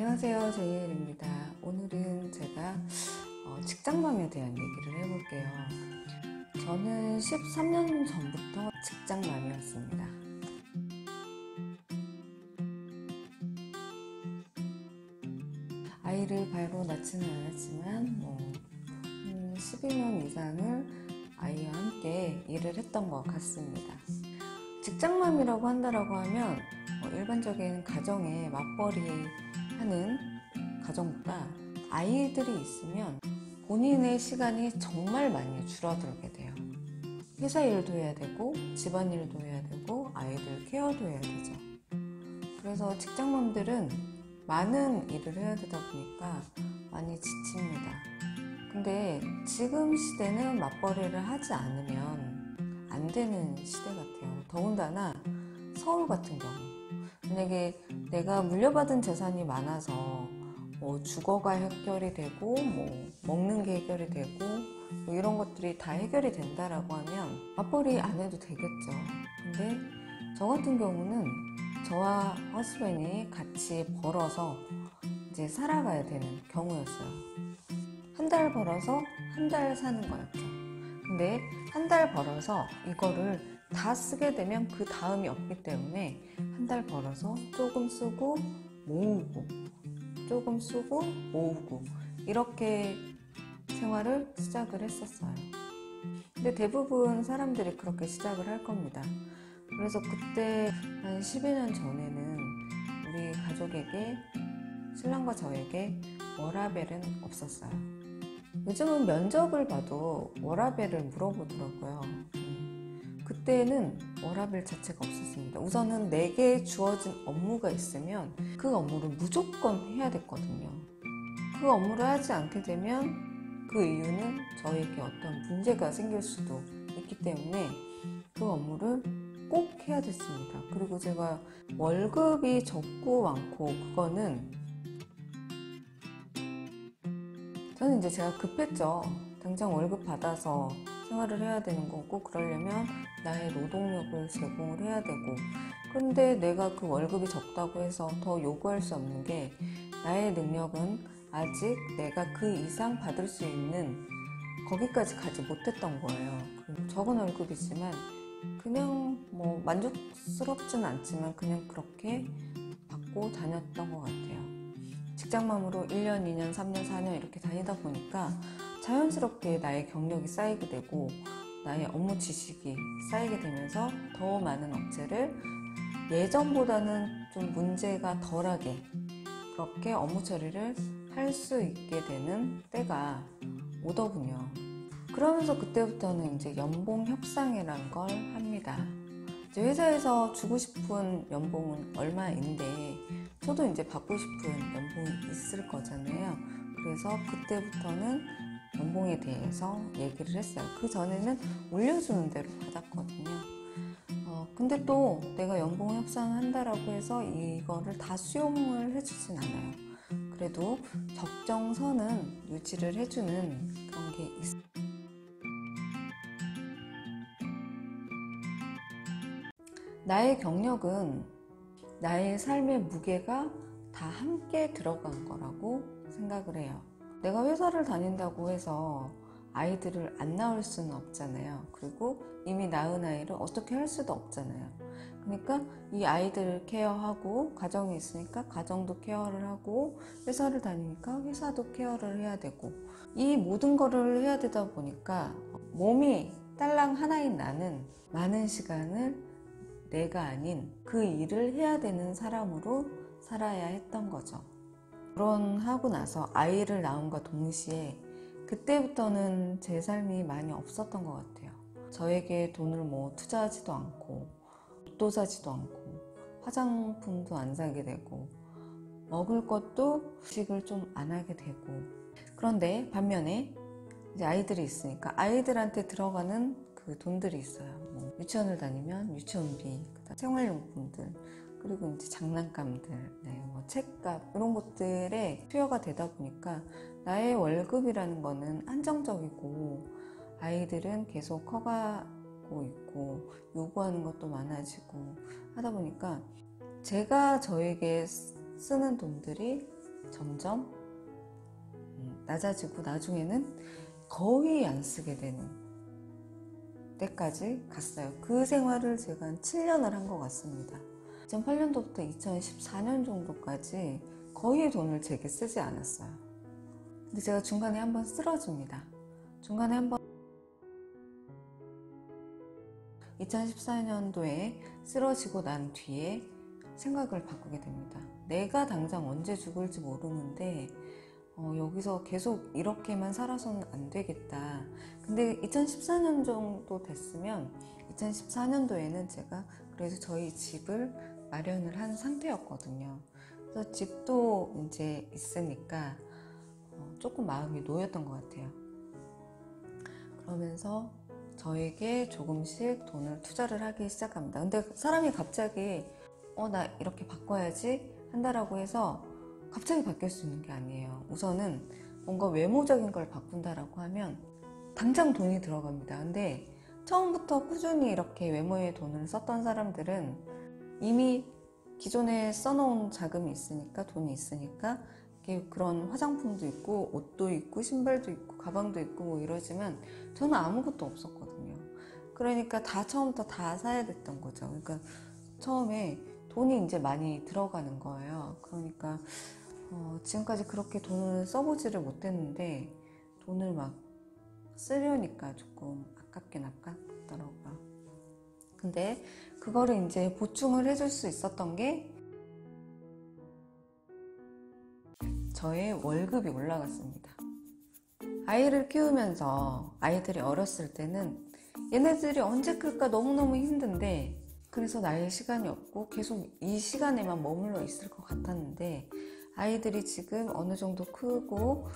안녕하세요, 제이엘입니다. 오늘은 제가 직장맘에 대한 얘기를 해볼게요. 저는 13년 전부터 직장맘이었습니다. 아이를 바로 낳지는 않았지만 12년 이상을 아이와 함께 일을 했던 것 같습니다. 직장맘이라고 한다라고 하면 일반적인 가정에 맞벌이 하는 가정보다 아이들이 있으면 본인의 시간이 정말 많이 줄어들게 돼요. 회사 일도 해야 되고 집안일도 해야 되고 아이들 케어도 해야 되죠. 그래서 직장맘들은 많은 일을 해야 되다 보니까 많이 지칩니다. 근데 지금 시대는 맞벌이를 하지 않으면 안 되는 시대 같아요. 더군다나 서울 같은 경우, 만약에 내가 물려받은 재산이 많아서 주거가 해결이 되고 먹는 게 해결이 되고 이런 것들이 다 해결이 된다라고 하면 맞벌이 안 해도 되겠죠. 근데 저 같은 경우는 저와 허스밴이 같이 벌어서 이제 살아가야 되는 경우였어요. 한 달 벌어서 한 달 사는 거였죠. 근데 한 달 벌어서 이거를 다 쓰게 되면 그 다음이 없기 때문에 한 달 벌어서 조금 쓰고 모으고 조금 쓰고 모으고 이렇게 생활을 시작을 했었어요. 근데 대부분 사람들이 그렇게 시작을 할 겁니다. 그래서 그때 한 12년 전에는 우리 가족에게, 신랑과 저에게 워라밸은 없었어요. 요즘은 면접을 봐도 워라밸을 물어보더라고요. 그때는 워라밸 자체가 없었습니다. 우선은 내게 주어진 업무가 있으면 그 업무를 무조건 해야 됐거든요. 그 업무를 하지 않게 되면 그 이유는 저에게 어떤 문제가 생길 수도 있기 때문에 그 업무를 꼭 해야 됐습니다. 그리고 제가 월급이 적고 많고 그거는 저는 이제 제가 급했죠. 당장 월급 받아서 생활을 해야 되는 거고 그러려면 나의 노동력을 제공을 해야 되고, 그런데 내가 그 월급이 적다고 해서 더 요구할 수 없는 게 나의 능력은 아직 내가 그 이상 받을 수 있는 거기까지 가지 못했던 거예요. 적은 월급이지만 그냥 만족스럽진 않지만 그냥 그렇게 받고 다녔던 것 같아요. 직장맘으로 1년, 2년, 3년, 4년 이렇게 다니다 보니까 자연스럽게 나의 경력이 쌓이게 되고 나의 업무 지식이 쌓이게 되면서 더 많은 업체를 예전보다는 좀 문제가 덜하게 그렇게 업무 처리를 할 수 있게 되는 때가 오더군요. 그러면서 그때부터는 이제 연봉 협상이라는 걸 합니다. 이제 회사에서 주고 싶은 연봉은 얼마인데 저도 이제 받고 싶은 연봉이 있을 거잖아요. 그래서 그때부터는 연봉에 대해서 얘기를 했어요. 그 전에는 올려주는 대로 받았거든요. 근데 또 내가 연봉 협상한다라고 해서 이거를 다 수용을 해주진 않아요. 그래도 적정선은 유지를 해주는 그런 게 있어요. 나의 경력은 나의 삶의 무게가 다 함께 들어간 거라고 생각을 해요. 내가 회사를 다닌다고 해서 아이들을 안 낳을 수는 없잖아요. 그리고 이미 낳은 아이를 어떻게 할 수도 없잖아요. 그러니까 이 아이들을 케어하고, 가정이 있으니까 가정도 케어를 하고, 회사를 다니니까 회사도 케어를 해야 되고, 이 모든 거를 해야 되다 보니까 몸이 딸랑 하나인 나는 많은 시간을 내가 아닌 그 일을 해야 되는 사람으로 살아야 했던 거죠. 결혼하고 나서 아이를 낳음과 동시에 그때부터는 제 삶이 많이 없었던 것 같아요. 저에게 돈을 투자하지도 않고 옷도 사지도 않고 화장품도 안 사게 되고 먹을 것도 후식을 좀 안 하게 되고, 그런데 반면에 이제 아이들이 있으니까 아이들한테 들어가는 그 돈들이 있어요. 유치원을 다니면 유치원비, 생활용품들, 그리고 이제 장난감들, 책값, 이런 것들에 투여가 되다 보니까 나의 월급이라는 거는 한정적이고 아이들은 계속 커가고 있고 요구하는 것도 많아지고 하다 보니까 제가 저에게 쓰는 돈들이 점점 낮아지고 나중에는 거의 안 쓰게 되는 때까지 갔어요. 그 생활을 제가 한 7년을 한 것 같습니다. 2008년도부터 2014년 정도까지 거의 돈을 제게 쓰지 않았어요. 근데 제가 중간에 한번 쓰러집니다. 중간에 한번 2014년도에 쓰러지고 난 뒤에 생각을 바꾸게 됩니다. 내가 당장 언제 죽을지 모르는데 여기서 계속 이렇게만 살아서는 안 되겠다. 근데 2014년 정도 됐으면 2014년도에는 제가 그래서 저희 집을 마련을 한 상태였거든요. 그래서 집도 이제 있으니까 조금 마음이 놓였던 것 같아요. 그러면서 저에게 조금씩 돈을 투자를 하기 시작합니다. 근데 사람이 갑자기 나 이렇게 바꿔야지 한다라고 해서 갑자기 바뀔 수 있는 게 아니에요. 우선은 뭔가 외모적인 걸 바꾼다라고 하면 당장 돈이 들어갑니다. 근데 처음부터 꾸준히 이렇게 외모에 돈을 썼던 사람들은 이미 기존에 써놓은 자금이 있으니까, 돈이 있으니까 그런 화장품도 있고 옷도 있고 신발도 있고 가방도 있고 뭐 이러지만 저는 아무것도 없었거든요. 그러니까 다 처음부터 다 사야 됐던 거죠. 그러니까 처음에 돈이 이제 많이 들어가는 거예요. 그러니까 지금까지 그렇게 돈을 써보지를 못했는데 돈을 막 쓰려니까 조금 아깝긴 아깝더라고요. 근데 그거를 이제 보충을 해줄 수 있었던 게 저의 월급이 올라갔습니다. 아이를 키우면서 아이들이 어렸을 때는 얘네들이 언제 클까 너무너무 힘든데 그래서 나의 시간이 없고 계속 이 시간에만 머물러 있을 것 같았는데 아이들이 지금 어느 정도 크고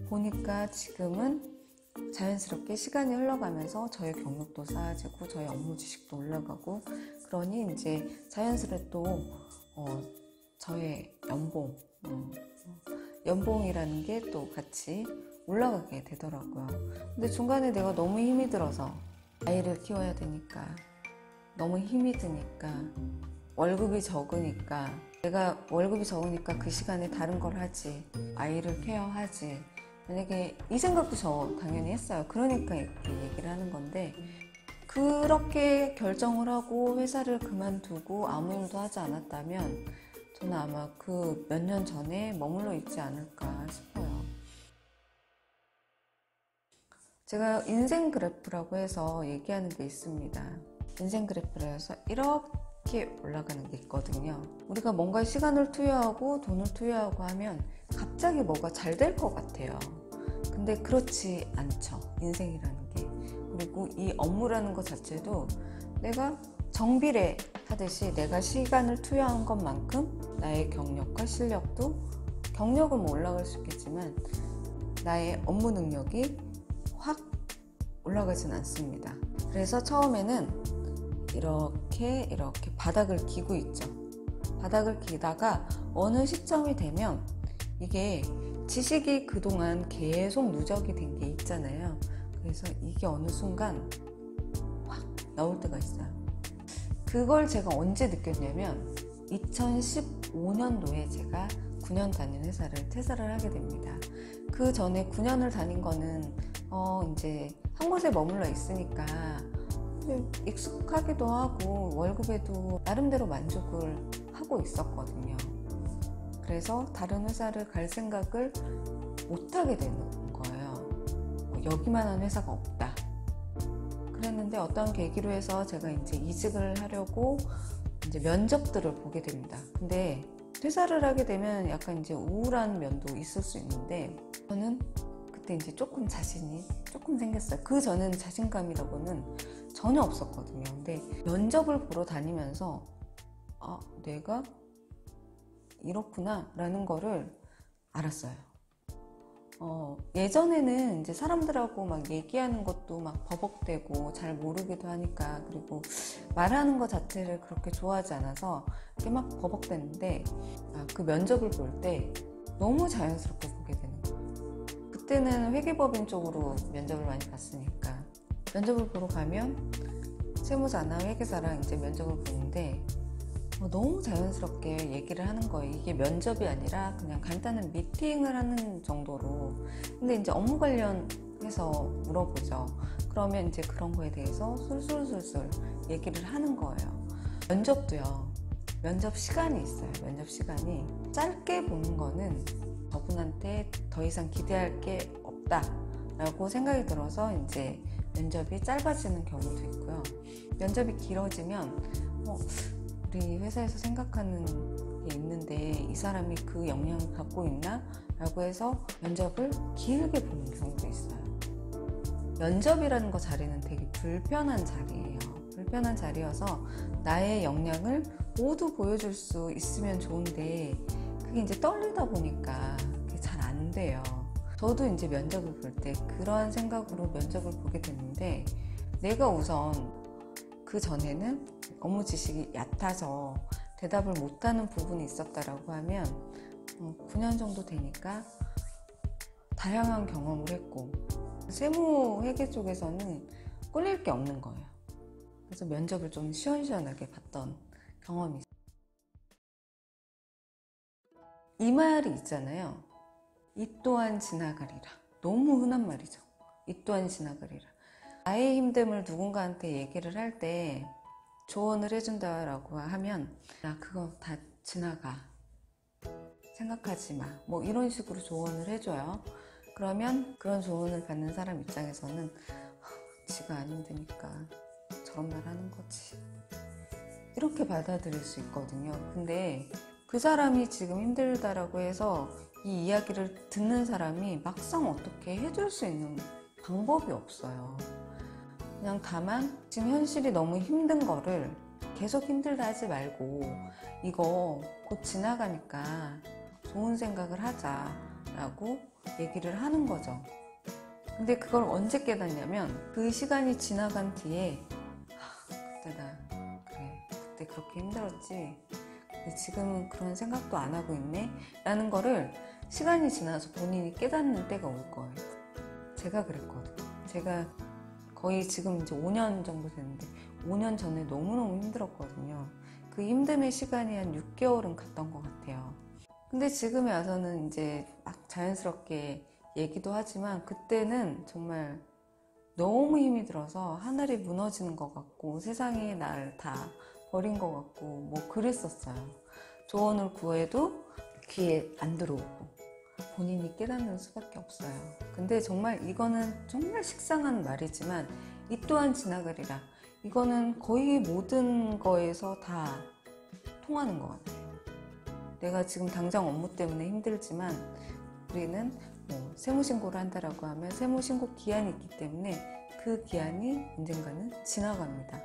보니까 지금은 자연스럽게 시간이 흘러가면서 저의 경력도 쌓아지고 저의 업무 지식도 올라가고 그러니 이제 자연스레 또 저의 연봉이라는 게 또 같이 올라가게 되더라고요. 근데 중간에 내가 너무 힘이 들어서 아이를 키워야 되니까 너무 힘이 드니까 월급이 적으니까 내가 월급이 적으니까 그 시간에 다른 걸 하지 아이를 케어하지 만약에 이 생각도 저 당연히 했어요. 그러니까 이렇게 얘기를 하는 건데 그렇게 결정을 하고 회사를 그만두고 아무 일도 하지 않았다면 저는 아마 그 몇 년 전에 머물러 있지 않을까 싶어요. 제가 인생 그래프라고 해서 얘기하는 게 있습니다. 인생 그래프라 해서 이렇게 올라가는 게 있거든요. 우리가 뭔가 시간을 투여하고 돈을 투여하고 하면 갑자기 뭐가 잘 될 것 같아요. 근데 그렇지 않죠. 인생이라는 게. 그리고 이 업무라는 것 자체도 내가 정비례 하듯이 내가 시간을 투여한 것만큼 나의 경력과 실력도 경력은 뭐 올라갈 수 있겠지만 나의 업무 능력이 확 올라가진 않습니다. 그래서 처음에는 이렇게 바닥을 기고 있죠. 바닥을 기다가 어느 시점이 되면 이게 지식이 그동안 계속 누적이 된 게 있잖아요. 그래서 이게 어느 순간 확 나올 때가 있어요. 그걸 제가 언제 느꼈냐면 2015년도에 제가 9년 다닌 회사를 퇴사를 하게 됩니다. 그 전에 9년을 다닌 거는 이제 한 곳에 머물러 있으니까 익숙하기도 하고 월급에도 나름대로 만족을 하고 있었거든요. 그래서 다른 회사를 갈 생각을 못하게 되는 거예요. 여기만한 회사가 없다. 그랬는데 어떤 계기로 해서 제가 이제 이직을 하려고 이제 면접들을 보게 됩니다. 근데 퇴사를 하게 되면 약간 이제 우울한 면도 있을 수 있는데 저는 그때 이제 조금 자신이 조금 생겼어요. 그 전에는 자신감이라고는 전혀 없었거든요. 근데 면접을 보러 다니면서 내가 이렇구나 라는 거를 알았어요. 예전에는 이제 사람들하고 막 얘기하는 것도 막 버벅대고 잘 모르기도 하니까 그리고 말하는 것 자체를 그렇게 좋아하지 않아서 이렇게 막 버벅댔는데 그 면접을 볼 때 너무 자연스럽게 보게 되는 거예요. 그때는 회계법인 쪽으로 면접을 많이 봤으니까 면접을 보러 가면 세무사나 회계사랑 이제 면접을 보는데 너무 자연스럽게 얘기를 하는 거예요. 이게 면접이 아니라 그냥 간단한 미팅을 하는 정도로. 근데 이제 업무 관련해서 물어보죠. 그러면 이제 그런 거에 대해서 술술술술 얘기를 하는 거예요. 면접도요. 면접 시간이 있어요. 면접 시간이 짧게 보는 거는 저분한테 더 이상 기대할 게 없다 라고 생각이 들어서 이제 면접이 짧아지는 경우도 있고요. 면접이 길어지면 우리 회사에서 생각하는 게 있는데 이 사람이 그 역량을 갖고 있나? 라고 해서 면접을 길게 보는 경우도 있어요. 면접이라는 거 자리는 되게 불편한 자리예요. 불편한 자리여서 나의 역량을 모두 보여줄 수 있으면 좋은데 그게 이제 떨리다 보니까 그게 잘 안 돼요. 저도 이제 면접을 볼 때 그러한 생각으로 면접을 보게 됐는데 내가 우선 그 전에는 업무 지식이 얕아서 대답을 못하는 부분이 있었다라고 하면 9년 정도 되니까 다양한 경험을 했고 세무 회계 쪽에서는 꼴릴 게 없는 거예요. 그래서 면접을 좀 시원시원하게 봤던 경험이 있어요. 이 말이 있잖아요. 이 또한 지나가리라. 너무 흔한 말이죠. 이 또한 지나가리라. 나의 힘듦을 누군가한테 얘기를 할 때 조언을 해준다라고 하면 야 그거 다 지나가. 생각하지 마. 뭐 이런 식으로 조언을 해줘요. 그러면 그런 조언을 받는 사람 입장에서는 지가 안 힘드니까 저런 말 하는 거지. 이렇게 받아들일 수 있거든요. 근데 그 사람이 지금 힘들다라고 해서 이 이야기를 듣는 사람이 막상 어떻게 해줄 수 있는 방법이 없어요. 그냥 다만 지금 현실이 너무 힘든 거를 계속 힘들다 하지 말고 이거 곧 지나가니까 좋은 생각을 하자라고 얘기를 하는 거죠. 근데 그걸 언제 깨닫냐면 그 시간이 지나간 뒤에 그때 그렇게 힘들었지. 근데 지금은 그런 생각도 안 하고 있네 라는 거를 시간이 지나서 본인이 깨닫는 때가 올 거예요. 제가 그랬거든요. 제가 거의 지금 이제 5년 정도 됐는데 5년 전에 너무너무 힘들었거든요. 그 힘듦의 시간이 한 6개월은 갔던 것 같아요. 근데 지금에 와서는 이제 막 자연스럽게 얘기도 하지만 그때는 정말 너무 힘이 들어서 하늘이 무너지는 것 같고 세상이 날 다 버린 것 같고 뭐 그랬었어요. 조언을 구해도 귀에 안 들어오고 본인이 깨닫는 수밖에 없어요. 근데 정말 이거는 정말 식상한 말이지만 이 또한 지나가리라. 이거는 거의 모든 거에서 다 통하는 것 같아요. 내가 지금 당장 업무 때문에 힘들지만 우리는 뭐 세무신고를 한다라고 하면 세무신고 기한이 있기 때문에 그 기한이 언젠가는 지나갑니다.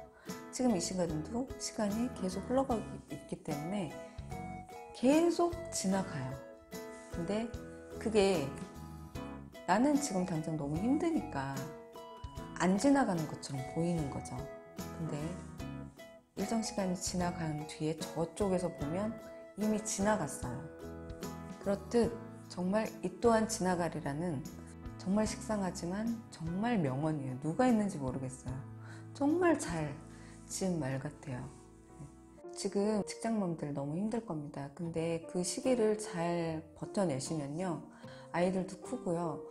지금 이 시간도 시간이 계속 흘러가고 있기 때문에 계속 지나가요. 근데 그게 나는 지금 당장 너무 힘드니까 안 지나가는 것처럼 보이는 거죠. 근데 일정 시간이 지나간 뒤에 저쪽에서 보면 이미 지나갔어요. 그렇듯 정말 이 또한 지나가리라는 정말 식상하지만 정말 명언이에요. 누가 있는지 모르겠어요. 정말 잘 지은 말 같아요. 지금 직장맘들 너무 힘들 겁니다. 근데 그 시기를 잘 버텨내시면요. 아이들도 크고요.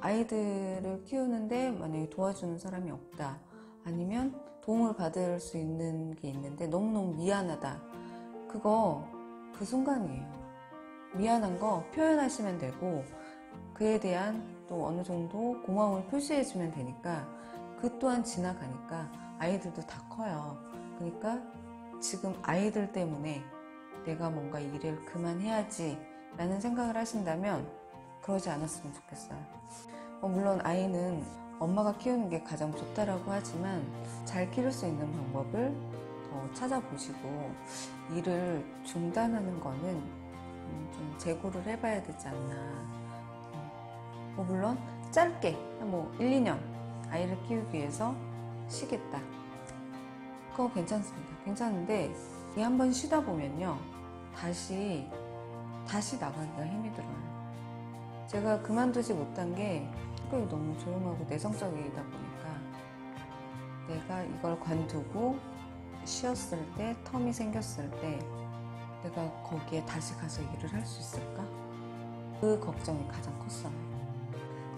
아이들을 키우는데 만약에 도와주는 사람이 없다. 아니면 도움을 받을 수 있는 게 있는데 너무너무 미안하다. 그거 그 순간이에요. 미안한 거 표현하시면 되고 그에 대한 또 어느 정도 고마움을 표시해주면 되니까 그 또한 지나가니까 아이들도 다 커요. 그러니까 지금 아이들 때문에 내가 뭔가 일을 그만해야지 라는 생각을 하신다면 그러지 않았으면 좋겠어요. 물론 아이는 엄마가 키우는 게 가장 좋다라고 하지만 잘 키울 수 있는 방법을 더 찾아보시고 일을 중단하는 거는 좀 재고를 해봐야 되지 않나. 물론 짧게 뭐 1, 2년 아이를 키우기 위해서 쉬겠다. 그거 괜찮습니다. 괜찮은데 이 한번 쉬다 보면요. 다시 나가기가 힘이 들어요. 제가 그만두지 못한 게 성격이 너무 조용하고 내성적이다 보니까 내가 이걸 관두고 쉬었을 때, 텀이 생겼을 때 내가 거기에 다시 가서 일을 할 수 있을까? 그 걱정이 가장 컸어요.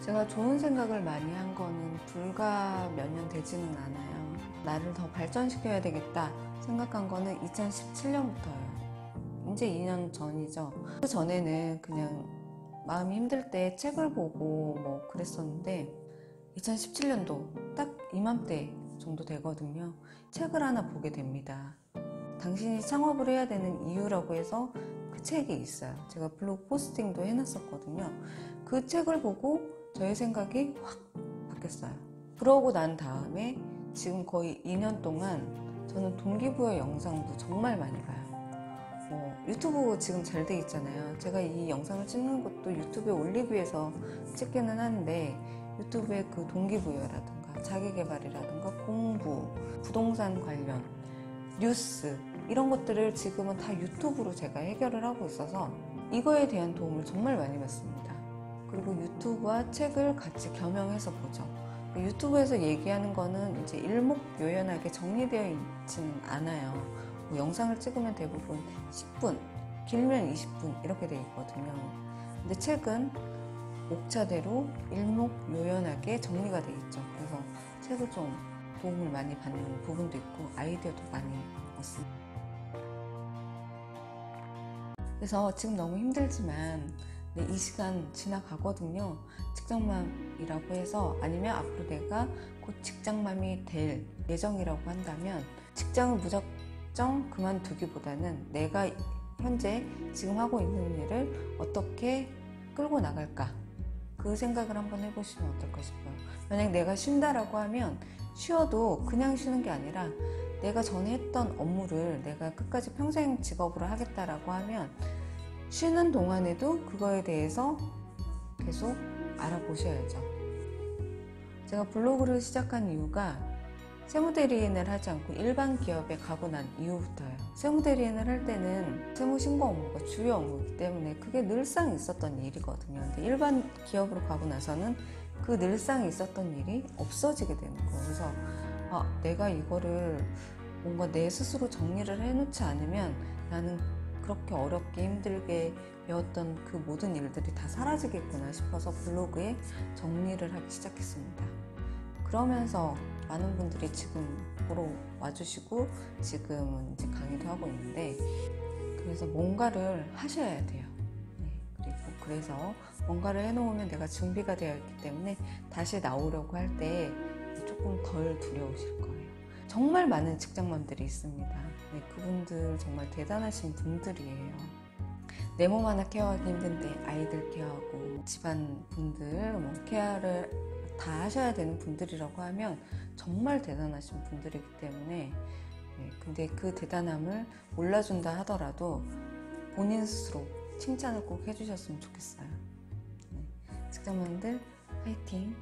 제가 좋은 생각을 많이 한 거는 불과 몇 년 되지는 않아요. 나를 더 발전시켜야 되겠다 생각한 거는 2017년부터예요. 이제 2년 전이죠. 그 전에는 그냥 마음이 힘들 때 책을 보고 뭐 그랬었는데 2017년도 딱 이맘때 정도 되거든요. 책을 하나 보게 됩니다. 당신이 창업을 해야 되는 이유라고 해서 그 책이 있어요. 제가 블로그 포스팅도 해놨었거든요. 그 책을 보고 저의 생각이 확 바뀌었어요. 그러고 난 다음에 지금 거의 2년 동안 저는 동기부여 영상도 정말 많이 봐요. 유튜브 지금 잘 돼 있잖아요. 제가 이 영상을 찍는 것도 유튜브에 올리기 위해서 찍기는 하는데 유튜브의 그 동기부여라든가 자기계발이라든가 공부, 부동산 관련, 뉴스 이런 것들을 지금은 다 유튜브로 제가 해결을 하고 있어서 이거에 대한 도움을 정말 많이 받습니다. 그리고 유튜브와 책을 같이 겸용해서 보죠. 유튜브에서 얘기하는 거는 이제 일목요연하게 정리되어 있지는 않아요. 영상을 찍으면 대부분 10분, 길면 20분 이렇게 돼 있거든요. 근데 책은 옥차대로 일목요연하게 정리가 돼 있죠. 그래서 책을 좀 도움을 많이 받는 부분도 있고 아이디어도 많이 얻습니다. 그래서 지금 너무 힘들지만 이 시간 지나가거든요. 직장맘이라고 해서 아니면 앞으로 내가 곧 직장맘이 될 예정이라고 한다면 직장을 무작정 그만두기보다는 내가 현재 지금 하고 있는 일을 어떻게 끌고 나갈까 그 생각을 한번 해보시면 어떨까 싶어요. 만약 내가 쉰다라고 하면 쉬어도 그냥 쉬는 게 아니라 내가 전에 했던 업무를 내가 끝까지 평생 직업으로 하겠다라고 하면 쉬는 동안에도 그거에 대해서 계속 알아보셔야죠. 제가 블로그를 시작한 이유가 세무대리인을 하지 않고 일반 기업에 가고 난 이후부터예요. 세무대리인을 할 때는 세무신고 업무가 주요 업무이기 때문에 그게 늘상 있었던 일이거든요. 근데 일반 기업으로 가고 나서는 그 늘상 있었던 일이 없어지게 되는 거예요. 그래서 내가 이거를 뭔가 내 스스로 정리를 해놓지 않으면 나는 그렇게 어렵게 힘들게 배웠던 그 모든 일들이 다 사라지겠구나 싶어서 블로그에 정리를 하기 시작했습니다. 그러면서 많은 분들이 지금 보러 와주시고 지금은 이제 강의도 하고 있는데 그래서 뭔가를 하셔야 돼요. 그리고 그래서 뭔가를 해놓으면 내가 준비가 되어 있기 때문에 다시 나오려고 할 때 조금 덜 두려우실 거예요. 정말 많은 직장맘들이 있습니다. 그분들 정말 대단하신 분들이에요. 내 몸 하나 케어하기 힘든데 아이들 케어하고 집안 분들 케어를 다 하셔야 되는 분들이라고 하면 정말 대단하신 분들이기 때문에 근데 그 대단함을 몰라준다 하더라도 본인 스스로 칭찬을 꼭 해주셨으면 좋겠어요. 직장맘들 화이팅!